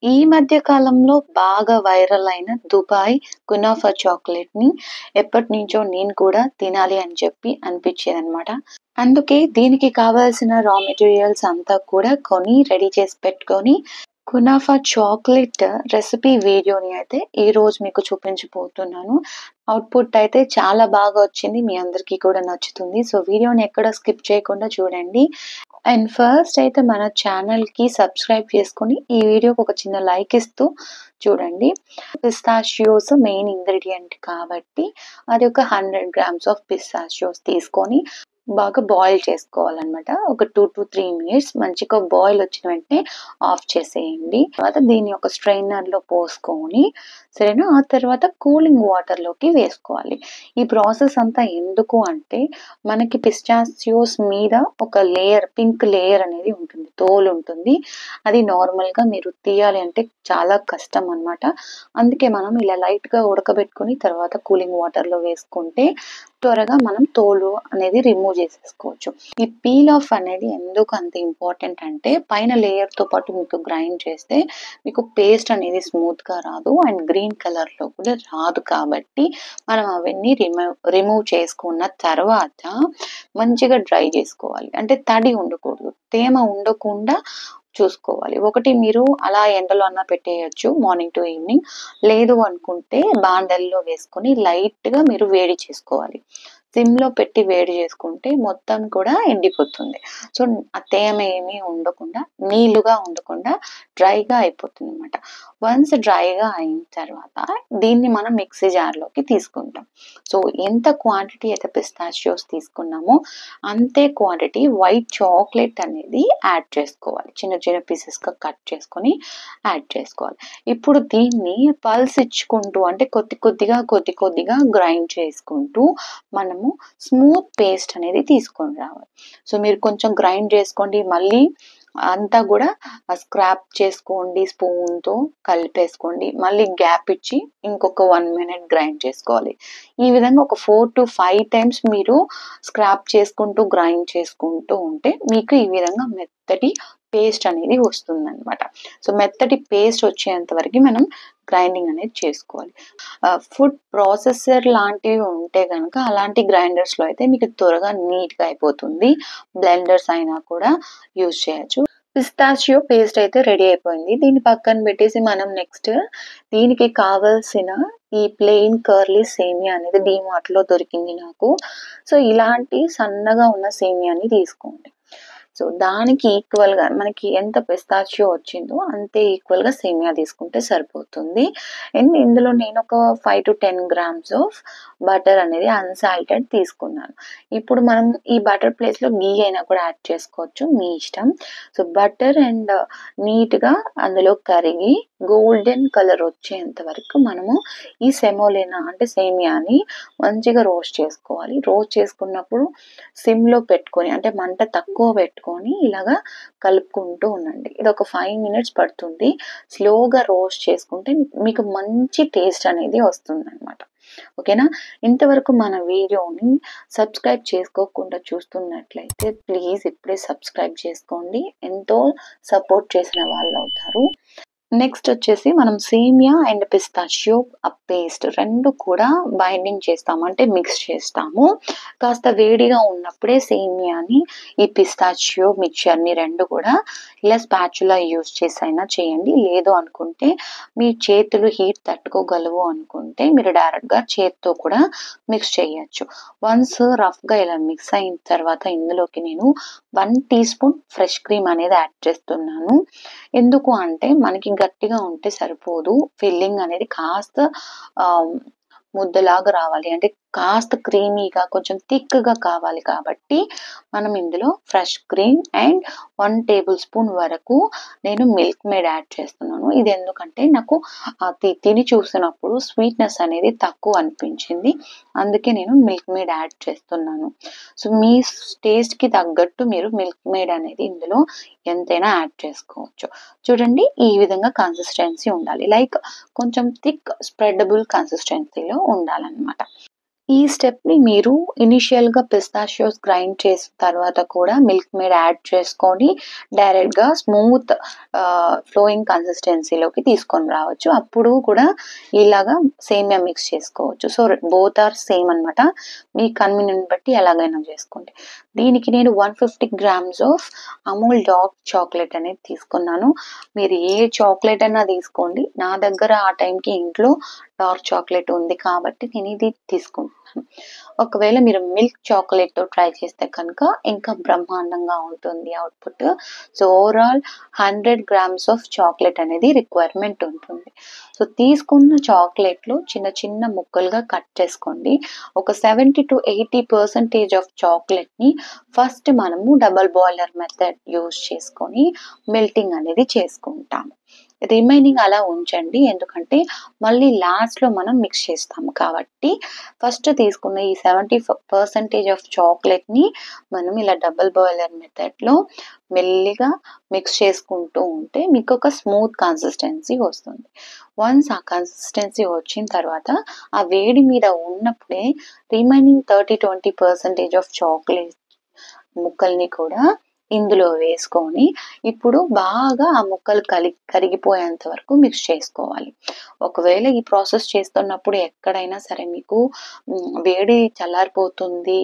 ఈ మధ్య కాలంలో బాగా వైరల్ అయిన దుబాయ్ కునాఫా చాక్లెట్‌ని ఎప్పటినుంచో నేను కూడా తినాలి అని చెప్పి అనిపించేదనమాట. అందుకే దీనికి కావాల్సిన రా మెటీరియల్స్ అంతా కూడా కొని రెడీ చేసి పెట్టుకొని, కునాఫా చాక్లెట్ రెసిపీ వీడియోని అయితే ఈరోజు మీకు చూపించబోతున్నాను. అవుట్‌పుట్ అయితే చాలా బాగా వచ్చింది. మీ అందరికీ కూడా నచ్చుతుంది. సో, వీడియోని ఎక్కడ స్కిప్ చేయకుండా చూడండి. అండ్ ఫస్ట్ అయితే మన ఛానల్‌కి సబ్స్క్రైబ్ చేసుకొని, ఈ వీడియోకి ఒక చిన్న లైక్ ఇస్తూ చూడండి. పిస్తాషియోస్ మెయిన్ ఇంగ్రీడియెంట్ కాబట్టి, అది ఒక 100 గ్రామ్స్ ఆఫ్ పిస్తాషియోస్ తీసుకొని బాగా బాయిల్ చేసుకోవాలనమాట. ఒక 2-3 మినిట్స్ మంచిగా బాయిల్ వచ్చిన వెంటనే ఆఫ్ చేసేయండి. తర్వాత దీన్ని ఒక స్ట్రైనర్‌లో పోసుకొని, సరేనా? ఆ తర్వాత కూలింగ్ వాటర్‌లోకి వేసుకోవాలి. ఈ ప్రాసెస్ అంతా ఎందుకు అంటే, మనకి పిస్టాచియోస్ మీద ఒక లేయర్, పింక్ లేయర్ అనేది ఉంటుంది. తోలు ఉంటుంది. అది నార్మల్‌గా మీరు తీయాలి అంటే చాలా కష్టం అన్నమాట. అందుకే మనం ఇలా లైట్‌గా ఉడకబెట్టుకొని తర్వాత కూలింగ్ వాటర్‌లో వేసుకుంటే త్వరగా మనం తోలు అనేది రిమూవ్ చేసేసుకోవచ్చు. ఈ పీల్ ఆఫ్ అనేది ఎందుకు అంత ఇంపార్టెంట్ అంటే, పైన లేయర్‌తో పాటు మీకు గ్రైండ్ చేస్తే మీకు పేస్ట్ అనేది స్మూత్‌గా రాదు అండ్ గ్రీన్ కలర్‌లో కూడా రాదు కాబట్టి, మనం అవన్నీ రిమూవ్ చేసుకున్న తర్వాత మంచిగా డ్రై చేసుకోవాలి. అంటే తడి ఉండకూడదు. తేమ ఉండకుండా చూసుకోవాలి. ఒకటి మీరు అలా ఎండలో అన్నా పెట్టేయొచ్చు మార్నింగ్ టు ఈవినింగ్. లేదు అనుకుంటే బాండల్లో వేసుకొని లైట్‌గా మీరు వేడి చేసుకోవాలి. సిమ్‌లో పెట్టి వేడి చేసుకుంటే మొత్తం కూడా ఎండిపోతుంది. సో, ఆ తేమ ఏమీ ఉండకుండా, నీళ్లుగా ఉండకుండా డ్రైగా అయిపోతుందన్నమాట. వన్స్ డ్రైగా అయిన తర్వాత దీన్ని మనం మిక్సీ జార్‌లోకి తీసుకుంటాం. సో, ఎంత క్వాంటిటీ అయితే పిస్తాచియోస్ తీసుకున్నామో అంతే క్వాంటిటీ వైట్ చాక్లెట్ అనేది యాడ్ చేసుకోవాలి. చిన్న చిన్న పీసెస్‌గా కట్ చేసుకొని యాడ్ చేసుకోవాలి. ఇప్పుడు దీన్ని పల్స్ ఇచ్చుకుంటూ అంటే కొద్ది కొద్దిగా గ్రైండ్ చేసుకుంటూ మనము స్మూత్ పేస్ట్ అనేది తీసుకొని రావాలి. సో, మీరు కొంచెం గ్రైండ్ చేసుకోండి. మళ్ళీ అంతా కూడా స్క్రాప్ చేసుకోండి. స్పూన్‌తో కలిపేసుకోండి. మళ్ళీ గ్యాప్ ఇచ్చి ఇంకొక 1 మినిట్ గ్రైండ్ చేసుకోవాలి. ఈ విధంగా ఒక 4-5 టైమ్స్ మీరు స్క్రాప్ చేసుకుంటూ, గ్రైండ్ చేసుకుంటూ ఉంటే మీకు ఈ విధంగా మెత్తటి పేస్ట్ అనేది వస్తుందన్నమాట. సో, మెత్తటి పేస్ట్ వచ్చేంత వరకు మనం గ్రైండింగ్ అనేది చేసుకోవాలి. ఫుడ్ ప్రాసెసర్ లాంటివి ఉంటే గనక అలాంటి గ్రైండర్స్‌లో అయితే మీకు త్వరగా నీట్‌గా అయిపోతుంది. బ్లెండర్స్ అయినా కూడా యూజ్ చేయొచ్చు. పిస్తాచియో పేస్ట్ అయితే రెడీ అయిపోయింది. దీన్ని పక్కన పెట్టేసి మనం నెక్స్ట్ దీనికి కావాల్సిన ఈ ప్లెయిన్ కర్లీ సేమియా అనేది డీమార్ట్‌లో దొరికింది నాకు. సో, ఇలాంటి సన్నగా ఉన్న సేమియాని తీసుకోండి. సో, దానికి ఈక్వల్‌గా మనకి ఎంత పిస్తాచియో వచ్చిందో అంతే ఈక్వల్‌గా సేమియా తీసుకుంటే సరిపోతుంది. అండ్ ఇందులో నేను ఒక 5-10 గ్రామ్స్ ఆఫ్ బటర్ అనేది అన్సాల్టెడ్ తీసుకున్నాను. ఇప్పుడు మనం ఈ బటర్ ప్లేస్‌లో ఘీ అయినా కూడా యాడ్ చేసుకోవచ్చు. మీ ఇష్టం. సో, బటర్ అండ్ నీట్‌గా అందులో కరిగి గోల్డెన్ కలర్ వచ్చేంత వరకు మనము ఈ సెమోలినా అంటే సేమియాని మంచిగా రోస్ట్ చేసుకోవాలి. రోస్ట్ చేసుకున్నప్పుడు సిమ్‌లో పెట్టుకొని అంటే మంట తక్కువ పెట్టుకొని ఇలాగా కలుపుకుంటూ ఉండండి. ఇది ఒక 5 మినిట్స్ పడుతుంది. స్లోగా రోస్ట్ చేసుకుంటే మీకు మంచి టేస్ట్ అనేది వస్తుందన్నమాట. ఓకేనా? ఇంతవరకు మన వీడియోని సబ్స్క్రైబ్ చేసుకోకుండా చూస్తున్నట్లయితే ప్లీజ్ ఇప్పుడే సబ్స్క్రైబ్ చేసుకోండి. ఎంతో సపోర్ట్ చేసిన వాళ్ళవుతారు. నెక్స్ట్ వచ్చేసి మనం సేమియా అండ్ పిస్తాచియో పేస్ట్ 2 కూడా బైండింగ్ చేస్తాము. అంటే మిక్స్ చేస్తాము. కాస్త వేడిగా ఉన్నప్పుడే సేమియాని, ఈ పిస్తాచియో మిక్చర్‌ని 2 కూడా ఇలా స్పాచులా యూజ్ చేసి అయినా చేయండి. లేదు అనుకుంటే మీ చేతులు హీట్ తట్టుకోగలవు అనుకుంటే మీరు డైరెక్ట్‌గా చేత్తో కూడా మిక్స్ చేయొచ్చు. వన్స్ రఫ్‌గా ఇలా మిక్స్ అయిన తర్వాత ఇందులోకి నేను 1 టీ స్పూన్ ఫ్రెష్ క్రీమ్ అనేది యాడ్ చేస్తున్నాను. ఎందుకు అంటే మనకి గట్టిగా ఉంటే సరిపోదు. ఫిల్లింగ్ అనేది కాస్త ఆహ్, ముద్దలాగా రావాలి. అంటే కాస్త క్రీమీగా కొంచెం థిక్‌గా కావాలి కాబట్టి మనం ఇందులో fresh cream and 1 table spoon వరకు నేను మిల్క్ మేడ్ యాడ్ చేస్తున్నాను. ఇది ఎందుకంటే నాకు తిని చూసినప్పుడు స్వీట్‌నెస్ అనేది తక్కువ అనిపించింది. అందుకే నేను మిల్క్ మేడ్ యాడ్ చేస్తున్నాను. సో, మీ టేస్ట్‌కి తగ్గట్టు మీరు మిల్క్ మేడ్ అనేది ఇందులో ఎంతైనా యాడ్ చేసుకోవచ్చు. చూడండి ఈ విధంగా కన్సిస్టెన్సీ ఉండాలి. లైక్ కొంచెం థిక్ స్ప్రెడబుల్ కన్సిస్టెన్సీలో ఉండాలన్నమాట. ఈ స్టెప్‌ని మీరు ఇనీషియల్‌గా పిస్తాషియోస్ గ్రైండ్ చేసిన తర్వాత కూడా మిల్క్ మేడ్ యాడ్ చేసుకొని డైరెక్ట్‌గా స్మూత్ ఫ్లోయింగ్ కన్సిస్టెన్సీలోకి తీసుకొని రావచ్చు. అప్పుడు కూడా ఇలాగా సేమియా మిక్స్ చేసుకోవచ్చు. సో, బోత్ ఆర్ సేమ్ అనమాట. మీ కన్వీనియంట్ బట్టి ఎలాగైనా చేసుకోండి. దీనికి నేను 150 grams of Amul dark chocolate అనేది తీసుకున్నాను. మీరు ఏ చాక్లేట్ అయినా తీసుకోండి. నా దగ్గర ఆ టైంకి ఇంట్లో డార్క్ చాక్లేట్ ఉంది కాబట్టి నేను ఇది తీసుకుంటున్నాను. ఒకవేళ మీరు మిల్క్ చాక్లేట్‌తో ట్రై చేస్తే కనుక ఇంకా బ్రహ్మాండంగా ఉంటుంది output. So, overall 100 grams of chocolate అనేది రిక్వైర్మెంట్ ఉంటుంది. సో, తీసుకున్న చాక్లేట్‌లు చిన్న చిన్న ముక్కలుగా కట్ చేసుకోండి. ఒక 70-80% ఆఫ్ చాక్లేట్‌ని ఫస్ట్ మనము డబుల్ బాయిలర్ మెథడ్ యూజ్ చేసుకొని మెల్టింగ్ అనేది చేసుకుంటాము. రిమైనింగ్ అలా ఉంచండి. ఎందుకంటే మళ్ళీ లాస్ట్‌లో మనం మిక్స్ చేస్తాము కాబట్టి ఫస్ట్ తీసుకున్న ఈ 70% ఆఫ్ చాక్లేట్‌ని మనం ఇలా డబుల్ బాయిలర్ మెథడ్‌లో మెల్లిగా మిక్స్ చేసుకుంటూ ఉంటే మీకొక స్మూత్ కన్సిస్టెన్సీ వస్తుంది. వన్స్ ఆ కన్సిస్టెన్సీ వచ్చిన తర్వాత ఆ వేడి మీద ఉన్నప్పుడే రిమైనింగ్ 30-20% ఆఫ్ చాక్లేట్ ముక్కల్ని కూడా ఇందులో వేసుకొని ఇప్పుడు బాగా ఆ ముక్కలు కరిగిపోయేంత వరకు మిక్స్ చేసుకోవాలి. ఒకవేళ ఈ ప్రాసెస్ చేస్తున్నప్పుడు ఎక్కడైనా సరే మీకు వేడి చల్లారిపోతుంది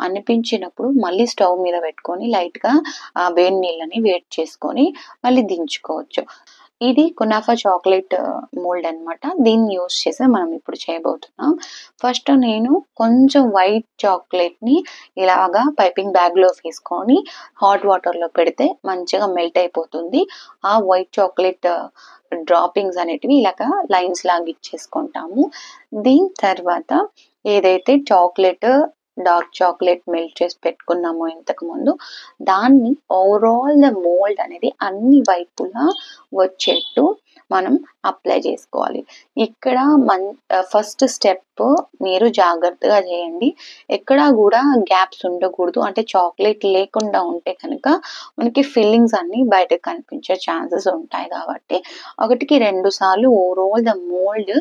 అనిపించినప్పుడు మళ్ళీ స్టవ్ మీద పెట్టుకొని లైట్‌గా ఆ వేడి నీళ్ళని వేడి చేసుకొని మళ్ళీ దించుకోవచ్చు. ఇది కునాఫా చాక్లేట్ మోల్డ్ అనమాట. దీన్ని యూజ్ చేసి మనం ఇప్పుడు చేయబోతున్నాం. ఫస్ట్ నేను కొంచెం వైట్ చాక్లేట్‌ని ఇలాగా పైపింగ్ బ్యాగ్‌లో వేసుకొని హాట్ వాటర్‌లో పెడితే మంచిగా మెల్ట్ అయిపోతుంది. ఆ వైట్ చాక్లేట్ డ్రాపింగ్స్ అనేటివి ఇలాగా లైన్స్ లాగా ఇచ్చేసుకుంటాము. దీని తర్వాత ఏదైతే డార్క్ చాక్లేట్ మెల్ట్ చేసి పెట్టుకున్నామో ఇంతకుముందు, దాన్ని ఓవరాల్ ద మోల్డ్ అనేది అన్ని వైపులా వచ్చేట్టు మనం అప్లై చేసుకోవాలి. ఇక్కడ ఫస్ట్ స్టెప్ మీరు జాగ్రత్తగా చేయండి. ఎక్కడా కూడా గ్యాప్స్ ఉండకూడదు. అంటే చాక్లేట్ లేకుండా ఉంటే కనుక మనకి ఫిల్లింగ్స్ అన్నీ బయటకు కనిపించే ఛాన్సెస్ ఉంటాయి కాబట్టి 1-2 సార్లు ఓవరాల్ ద మోల్డ్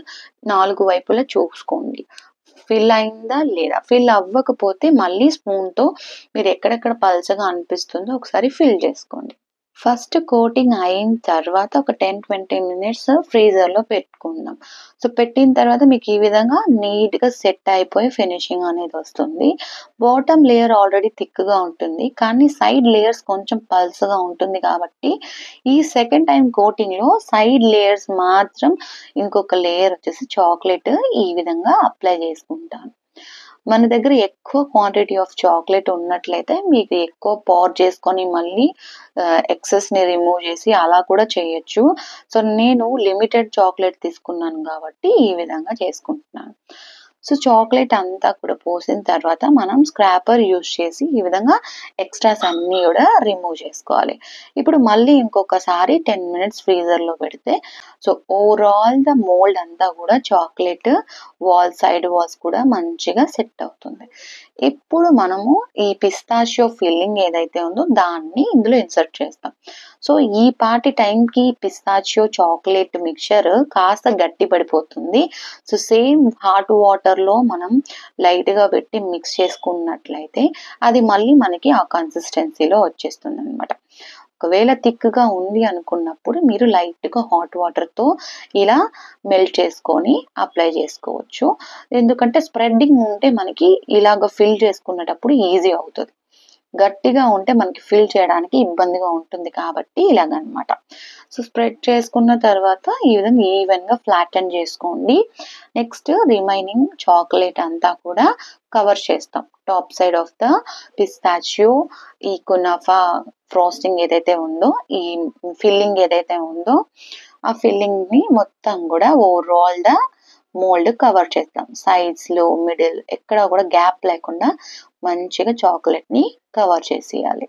4 వైపులా చూసుకోండి. ఫిల్ అయిందా లేదా? ఫిల్ అవ్వకపోతే మళ్ళీ స్పూన్‌తో మీరు ఎక్కడెక్కడ పల్చగా అనిపిస్తుందో ఒకసారి ఫిల్ చేసుకోండి. ఫస్ట్ కోటింగ్ అయిన తర్వాత ఒక 10-20 మినిట్స్ ఫ్రీజర్‌లో పెట్టుకుందాం. సో, పెట్టిన తర్వాత మీకు ఈ విధంగా నీట్‌గా సెట్ అయిపోయి ఫినిషింగ్ అనేది వస్తుంది. బాటమ్ లేయర్ ఆల్రెడీ థిక్‌గా ఉంటుంది. కానీ సైడ్ లేయర్స్ కొంచెం పల్చగా ఉంటుంది కాబట్టి ఈ సెకండ్ టైమ్ కోటింగ్‌లో సైడ్ లేయర్స్ మాత్రం ఇంకొక లేయర్ వచ్చేసి చాక్లేట్ ఈ విధంగా అప్లై చేసుకుంటాను. మన దగ్గర ఎక్కువ క్వాంటిటీ ఆఫ్ చాక్లేట్ ఉన్నట్లయితే మీకు ఎక్కువ పౌర్ చేసుకొని మళ్ళీ ఎక్సెస్‌ని రిమూవ్ చేసి అలా కూడా చేయొచ్చు. సో, నేను లిమిటెడ్ చాక్లేట్ తీసుకున్నాను కాబట్టి ఈ విధంగా చేసుకుంటున్నాను. సో, చాక్లేట్ అంతా కూడా పోసిన తర్వాత మనం స్క్రాపర్ యూజ్ చేసి ఈ విధంగా ఎక్స్ట్రాస్ అన్నీ కూడా రిమూవ్ చేసుకోవాలి. ఇప్పుడు మళ్ళీ ఇంకొకసారి 10 మినిట్స్ ఫ్రీజర్‌లో పెడితే సో, ఓవరాల్ ద మోల్డ్ అంతా కూడా చాక్లేట్ సైడ్ వాల్స్ కూడా మంచిగా సెట్ అవుతుంది. ఇప్పుడు మనము ఈ పిస్తాషియో ఫిల్లింగ్ ఏదైతే ఉందో దాన్ని ఇందులో ఇన్సర్ట్ చేస్తాం. సో, ఈ పాటి టైంకి పిస్తాషియో చాక్లేట్ మిక్స్చర్ కాస్త గట్టి పడిపోతుంది. సో, సేమ్ హాట్ వాటర్‌లో మనం లైట్‌గా పెట్టి మిక్స్ చేసుకున్నట్లయితే అది మళ్ళీ మనకి ఆ కన్సిస్టెన్సీలో వచ్చేస్తుందనమాట. ఒకవేళ థిక్‌గా ఉంది అనుకున్నప్పుడు మీరు లైట్‌గా హాట్ వాటర్‌తో ఇలా మెల్ట్ చేసుకొని అప్లై చేసుకోవచ్చు. ఎందుకంటే స్ప్రెడ్డింగ్ ఉంటే మనకి ఇలాగ ఫిల్ చేసుకునేటప్పుడు ఈజీ అవుతది. గట్టిగా ఉంటే మనకి ఫిల్ చేయడానికి ఇబ్బందిగా ఉంటుంది కాబట్టి ఇలాగనమాట. సో, స్ప్రెడ్ చేసుకున్న తర్వాత ఈ విధంగా ఈవెన్‌గా ఫ్లాటెన్ చేసుకోండి. నెక్స్ట్ రిమైనింగ్ చాక్లేట్ అంతా కూడా కవర్ చేస్తాం. టాప్ సైడ్ ఆఫ్ ద పిస్తాచియో ఈ కునాఫా ఫ్రాస్టింగ్ ఏదైతే ఉందో, ఈ ఫిల్లింగ్ ఏదైతే ఉందో, ఆ ఫిల్లింగ్‌ని మొత్తం కూడా ఓవరాల్ ద మోల్డ్ కవర్ చేస్తాం. సైడ్స్‌లో, మిడిల్ ఎక్కడ కూడా గ్యాప్ లేకుండా మంచిగా చాక్లేట్‌ని కవర్ చేసేయాలి.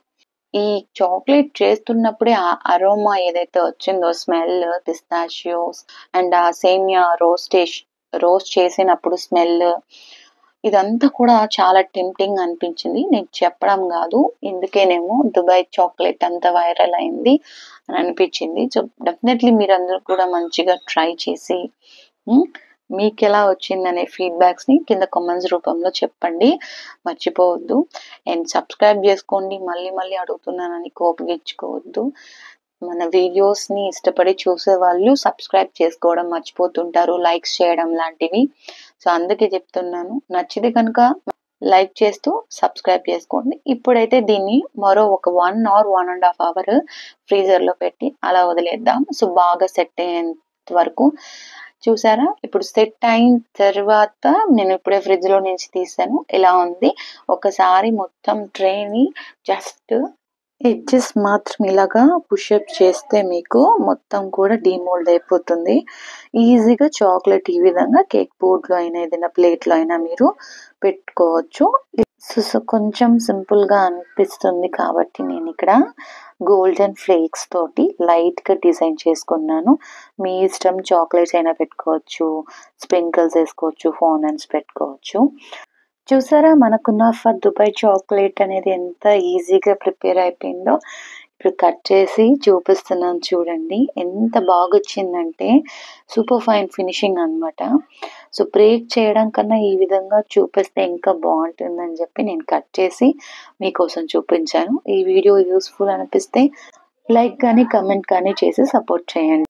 ఈ చాక్లేట్ చేస్తున్నప్పుడే ఆ అరోమా ఏదైతే వచ్చిందో స్మెల్ పిస్తాచియోస్ అండ్ ఆ సేమియా రోస్ట్ చేసినప్పుడు స్మెల్ ఇదంతా కూడా చాలా టెంప్టింగ్ అనిపించింది. నేను చెప్పడం కాదు. ఇందుకేనేమో దుబాయ్ చాక్లేట్ అంత వైరల్ అయింది అని అనిపించింది. సో, డెఫినెట్‌లీ మీరందరూ కూడా మంచిగా ట్రై చేసి మీకు ఎలా వచ్చిందనే ఫీడ్బ్యాక్స్ని కింద కామెంట్స్ రూపంలో చెప్పండి, మర్చిపోవద్దు. అండ్ సబ్స్క్రైబ్ చేసుకోండి. మళ్ళీ మళ్ళీ అడుగుతున్నానని కోపగించుకోవద్దు. మన వీడియోస్ని ఇష్టపడి చూసేవాళ్ళు సబ్స్క్రైబ్ చేసుకోవడం మర్చిపోతుంటారు, లైక్స్ చేయడం లాంటివి. సో అందుకే చెప్తున్నాను, నచ్చితే కనుక లైక్ చేస్తూ సబ్స్క్రైబ్ చేసుకోండి. ఇప్పుడైతే దీన్ని మరో ఒక 1 or 1.5 hour ఫ్రీజర్లో పెట్టి అలా వదిలేద్దాం. సో బాగా సెట్ అయ్యేంత వరకు. చూసారా, ఇప్పుడు సెట్ అయిన తర్వాత నేను ఇప్పుడే ఫ్రిడ్జ్లో నుంచి తీసాను. ఇలా ఉంది. ఒకసారి మొత్తం ట్రేని జస్ట్ ఎడ్జెస్ మాత్రం ఇలాగా పుషప్ చేస్తే మీకు మొత్తం కూడా డీమోల్డ్ అయిపోతుంది. ఈజీగా చాక్లెట్ ఈ విధంగా కేక్ బోర్డ్లో అయినా ఏదైనా ప్లేట్లో అయినా మీరు పెట్టుకోవచ్చు. సో కొంచెం సింపుల్గా అనిపిస్తుంది కాబట్టి నేను ఇక్కడ గోల్డెన్ ఫ్లేక్స్ తోటి లైట్గా డిజైన్ చేసుకున్నాను. మీ ఇష్టం, చాక్లెట్స్ అయినా పెట్టుకోవచ్చు, స్ప్రింకిల్స్ వేసుకోవచ్చు, ఫాండెంట్స్ పెట్టుకోవచ్చు. చూసారా, మనకున్న ఫర్ దుబాయ్ చాక్లెట్ అనేది ఎంత ఈజీగా ప్రిపేర్ అయిపోయిందో. ఇప్పుడు కట్ చేసి చూపిస్తున్నాను చూడండి. ఎంత బాగా వచ్చిందంటే సూపర్ ఫైన్ ఫినిషింగ్ అనమాట. సో బ్రేక్ చేయడం కన్నా ఈ విధంగా చూపిస్తే ఇంకా బాగుంటుందని చెప్పి నేను కట్ చేసి మీకోసం చూపించాను. ఈ వీడియో యూస్ఫుల్ అనిపిస్తే లైక్ కానీ కమెంట్ కానీ చేసి సపోర్ట్ చేయండి.